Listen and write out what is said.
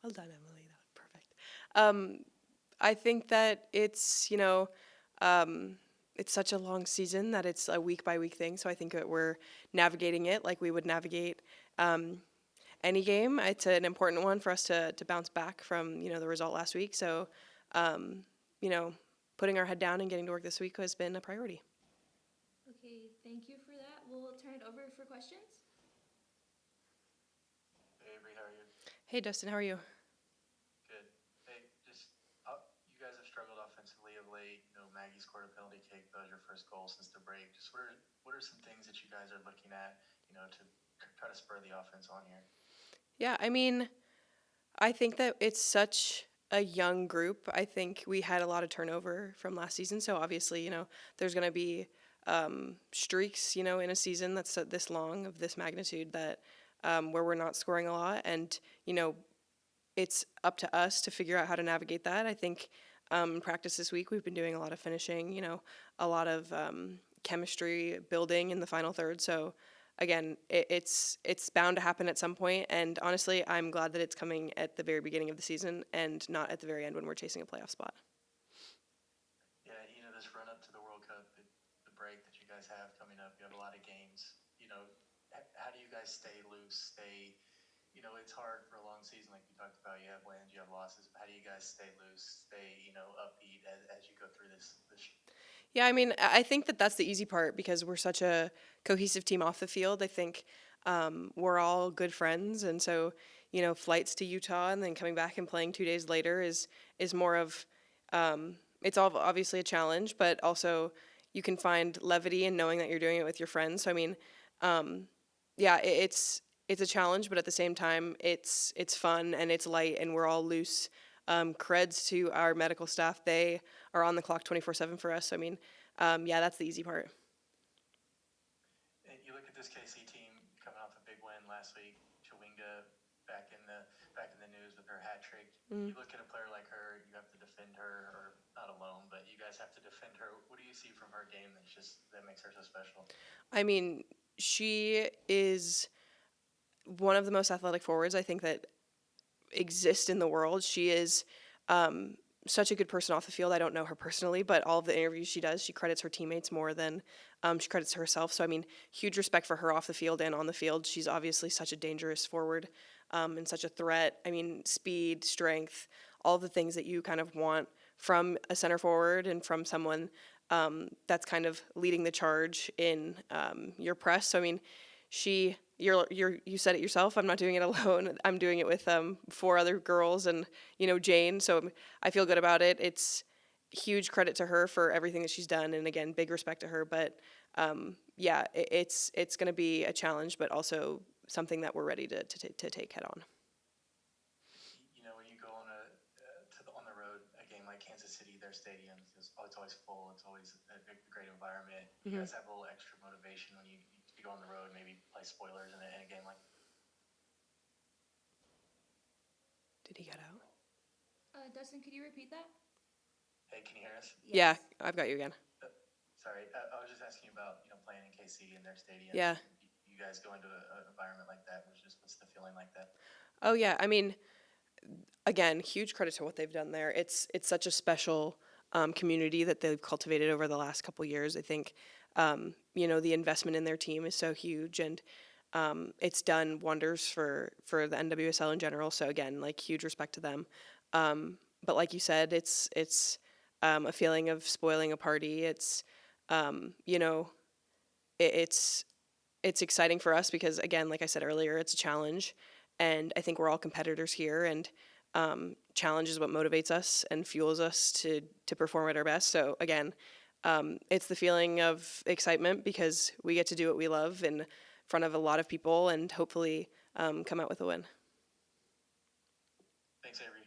Well done, Emily. That was perfect. I think that it's such a long season that it's a week by week thing. So I think that we're navigating it like we would navigate um, any game. It's an important one for us to bounce back from, the result last week. So, um, you know, putting our head down and getting to work this week has been a priority. Okay, thank you for that. We'll turn it over for questions. Hey Avery, how are you? Hey, Dustin, how are you? Good. Hey, just you guys have struggled offensively of late. Maggie scored a penalty kick. That was your first goal since the break. Just what are some things that you guys are looking at, to try to spur the offense on here? Yeah, I mean, I think that it's such a young group. I think we had a lot of turnover from last season. So obviously, there's going to be streaks, in a season that's this long of this magnitude that where we're not scoring a lot. And, it's up to us to figure out how to navigate that. I think in practice this week, we've been doing a lot of finishing, a lot of chemistry building in the final third. So again, it's bound to happen at some point. And honestly, I'm glad that it's coming at the very beginning of the season and not at the very end when we're chasing a playoff spot. Yeah, this run up to the World Cup, the break that you guys have coming up, you have a lot of games. How do you guys stay loose? It's hard for a long season, like you talked about. You have wins, you have losses. How do you guys stay loose, stay upbeat as you go through this? Yeah, I mean, I think that that's the easy part because we're such a cohesive team off the field. I think we're all good friends, and so flights to Utah and then coming back and playing 2 days later is more of it's all obviously a challenge, but also you can find levity in knowing that you're doing it with your friends. So I mean, yeah, it's a challenge, but at the same time, it's fun and it's light, and we're all loose. Creds to our medical staff; they are on the clock 24/7 for us. So I mean, yeah, that's the easy part. And you look at this KC team coming off a big win last week. Chawinga back in the back in the news with her hat trick. Mm. You look at a player like her, you have to defend her, or not alone, but you guys have to defend her. What do you see from her game that makes her so special? I mean, she is one of the most athletic forwards I think that exist in the world. She is such a good person off the field. I don't know her personally, but all of the interviews she does, she credits her teammates more than she credits herself. So, I mean, huge respect for her off the field and on the field. She's obviously such a dangerous forward and such a threat. I mean, speed, strength, all the things that you kind of want from a center forward and from someone that's kind of leading the charge in your press. So, I mean, you said it yourself. I'm not doing it alone. I'm doing it with four other girls and Jane. So I feel good about it. It's huge credit to her for everything that she's done, and again, big respect to her. But yeah, it's going to be a challenge, but also something that we're ready to take head on. When you go on the road, a game like Kansas City, their stadium is it's always full. It's always a great environment. You Mm-hmm. guys have a little extra motivation when you go on the road, maybe play spoilers in a game like. Did he get out? Dustin, could you repeat that? Hey, can you hear us? Yeah, Yes. I've got you again. Sorry, I was just asking about playing in KC in their stadium. Yeah. You guys go into an environment like that. What's the feeling like that? Oh yeah. I mean, again, huge credit to what they've done there. It's such a special community that they've cultivated over the last couple years. I think the investment in their team is so huge, and it's done wonders for the NWSL in general. So again, like huge respect to them. But like you said, it's a feeling of spoiling a party. It's you know it's it's exciting for us because again, like I said earlier, it's a challenge, and I think we're all competitors here, and challenge is what motivates us and fuels us to perform at our best. So again, it's the feeling of excitement because we get to do what we love in front of a lot of people and hopefully come out with a win. Thanks, Avery.